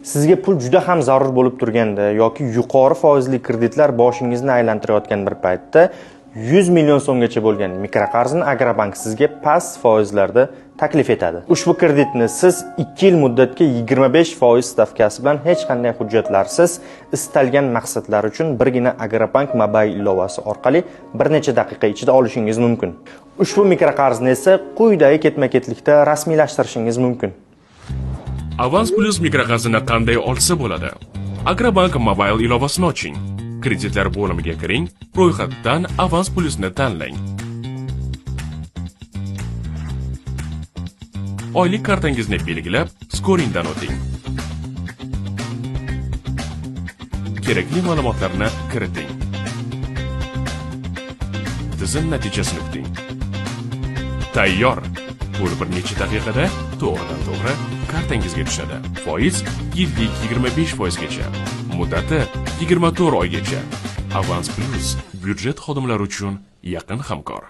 Sizga pul juda ham zarur bo'lib turganda yoki yuqori foizli kreditlar boshingizni aylantirayotgan bir paytda 100 million so'mgacha bo'lgan mikroqarzni Agrobank sizga past foizlarda taklif etadi. Ushbu kreditni siz 2 yil muddatga 25% stavkasi bilan hech qanday hujjatlarsiz istalgan maqsadlar uchun birgina Agrobank mobil ilovasi orqali bir necha daqiqa ichida olishingiz mumkin. Ushbu mikroqarzni esa quyidagi ketma-ketlikda rasmiylashtirishingiz mumkin. Avans Plus mikroqarzini qanday olsa bo'ladi? Agrobank mobil ilovasini oching. Kreditlar bo'limiga kiring, ro'yxatdan Avans Plusni tanlang. Oylik kartangizni belgilab, skoringdan o'ting. Kerakli ma'lumotlarni kiriting. Tizim natijasini kuting. Tayyor! Pul bir necha daqiqada to'g'ridan-to'g'ri kartangizga tushadi. Foiz yillik 25% gacha. Muddati 24 oygacha. Avans Plus byudjet xodimlari uchun yaqin hamkor.